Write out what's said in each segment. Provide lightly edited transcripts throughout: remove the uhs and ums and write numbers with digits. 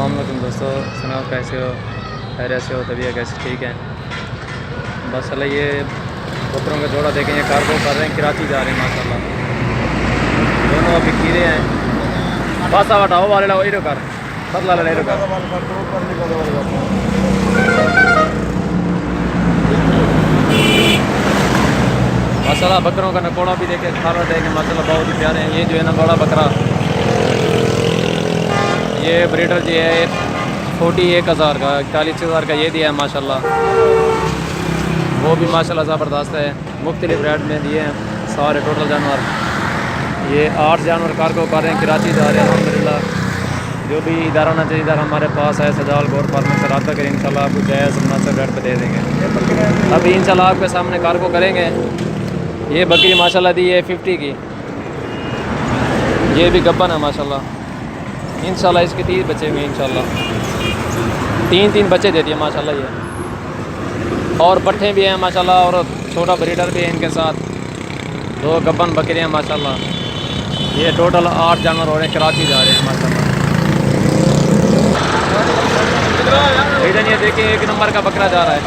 अस्सलाम वालेकुम दोस्तों, सुनाओ कैसे हो, खैरियत से हो, तबीयत कैसे ठीक है। बस चलो ये बकरों का जोड़ा देखें, ये कार्गो कर रहे हैं, कराची जा रहे हैं माशाल्लाह। दोनों अभी कीड़े हैं। बस अब हटाओ वाले लो इधर कर बदला ले इधर कर माशाल्लाह। बकरों का नकोड़ा भी देखे, खारा देखे माशाल्लाह, बहुत ही प्यारे हैं। ये जो है ना बड़ा बकरा, ये ब्रीडर जी है 41,000 का, 41,000 का ये दिया है माशाल्लाह। वो भी माशाल्लाह ज़बरदस्त है, मुख्तलिफ रेट में दिए हैं सारे टोटल जानवर। ये 8 जानवर कार्गो कर रहे हैं, कराची जा रहे हैं अल्हम्दुलिल्लाह। जो भी इदारा होना चाहिए इधर हमारे पास है, सजाल गौर फार्म से रब्ता करें, इंशाल्लाह आपको जायज़ मुनासिब रेट पर दे देंगे। अभी इंशाल्लाह आपके सामने कार्गो करेंगे। ये बकरी माशाल्लाह दी है 50 की, ये भी गब्बन है माशाल्लाह। इंशाल्लाह इसके 30 बच्चे हुए इंशाल्लाह, 3 बच्चे देती है माशाल्लाह ये। और पट्ठे भी हैं माशाल्लाह, और छोटा ब्रीडर भी है इनके साथ। 2 गब्बन बकरियाँ माशाल्लाह। ये टोटल 8 जानवर हो रहे हैं, कराची जा रहे हैं माशाल्लाह। इधर ये देखिए 1 नंबर का बकरा जा रहा है।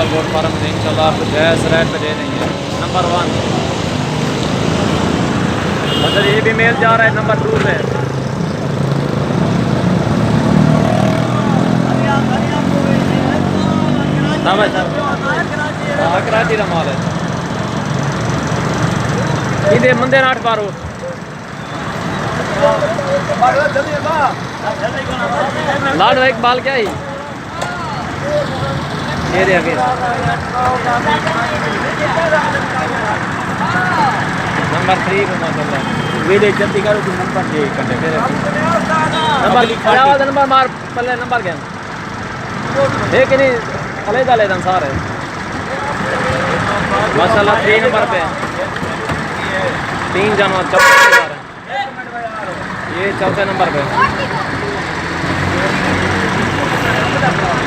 गोट फार्म से इंशाल्लाह आपको जायज़ रेट पे दे देंगे। नंबर 1 मतलब ये भी मेल जा रहा है नंबर 2 पे। कराची का माल है। इधर मंदिर 8 बारो लाड एक बाल क्या ही ये दे अभी नंबर 3 पे माशाल्लाह। वेले जल्दी करो तुम नंबर दे कंडे नंबर मार पहले नंबर क्या है कि नहीं अलग अलग अंसार है माशाल्लाह। 3 नंबर पे 3 जानवर 4 ये 4थे नंबर पे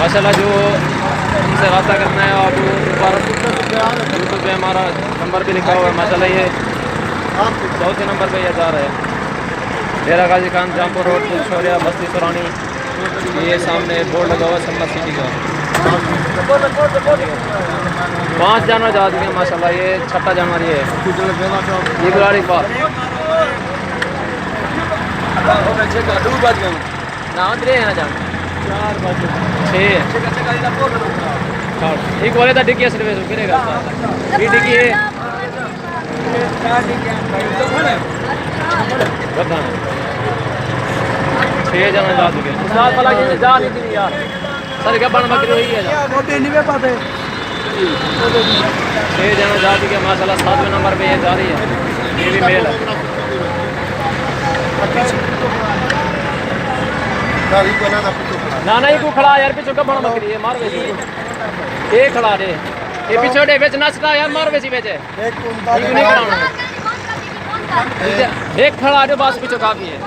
माशाल्लाह। जो हमसे रब्ता करना है आप ऊपर यूट्यूब पे हमारा नंबर भी लिखा हुआ है माशाल्लाह। ये 4थे नंबर पे ये जा रहा है। डेरा गाजी खान, जामपुर रोड, पुलशोरिया, बस्ती सुरानी। ये सामने बोर्ड लगा हुआ है समला सिटी का। 5 जानवर जा चुके हैं माशाल्लाह। ये 6ठा जानवर ये है। ये गाड़ी पास ना अंदर है ना जान 6 एक बोले था डिक्की सिर्फ गिरेगा ये डिक्की है 6 जना जा चुके हैं। साथ वाला ये जा नहीं थी यार सर क्या बन बकरी हुई है वो भी नहीं पता है। 6 जना जा चुके हैं माशाल्लाह। 7वें नंबर पे ये जा रही है, ये भी मेल है। ना नहीं को खड़ा यार पीछे कब बन बकरी है मार वैसी एक खड़ा रे ये पिछोड़े बेच नचता यार मार वैसी बेचे एक नहीं खड़ा एक खड़ा है बस पीछे काफी है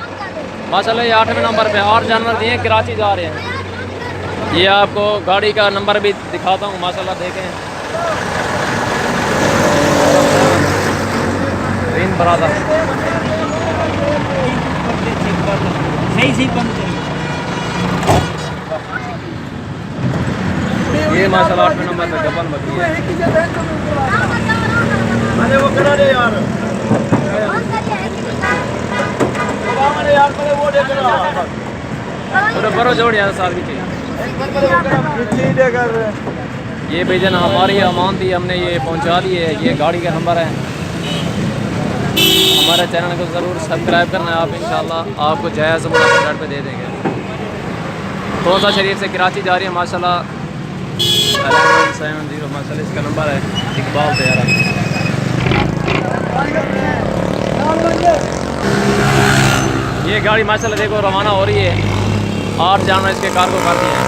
माशाल्लाह। ये 8वें नंबर पे 8 जानवर दिए, कराची जा रहे हैं। ये आपको गाड़ी का नंबर भी दिखाता हूँ माशाल्लाह, देखें ग्रीन बरादा ये माशाल्लाह 8वें नंबर पे गब्बन बकरी है। अरे वो करा दे यार वो दे और बरो जोड़ यार साल की ये भेजन हमारी अमान थी, हमने ये पहुंचा दी है। ये गाड़ी का नंबर है। हमारे चैनल को ज़रूर सब्सक्राइब करना है आप, इंशाल्लाह आपको जायज़ मुनासिब रेट पे दे देंगे। तोसा शरीफ से कराची जा रही है माशाल्लाह। 1170 माशाल्लाह इसका नंबर है। इकबाल से यार ये गाड़ी माशाल्लाह देखो रवाना हो रही है। 8 जानवर इसके कार्गो कर दिए हैं।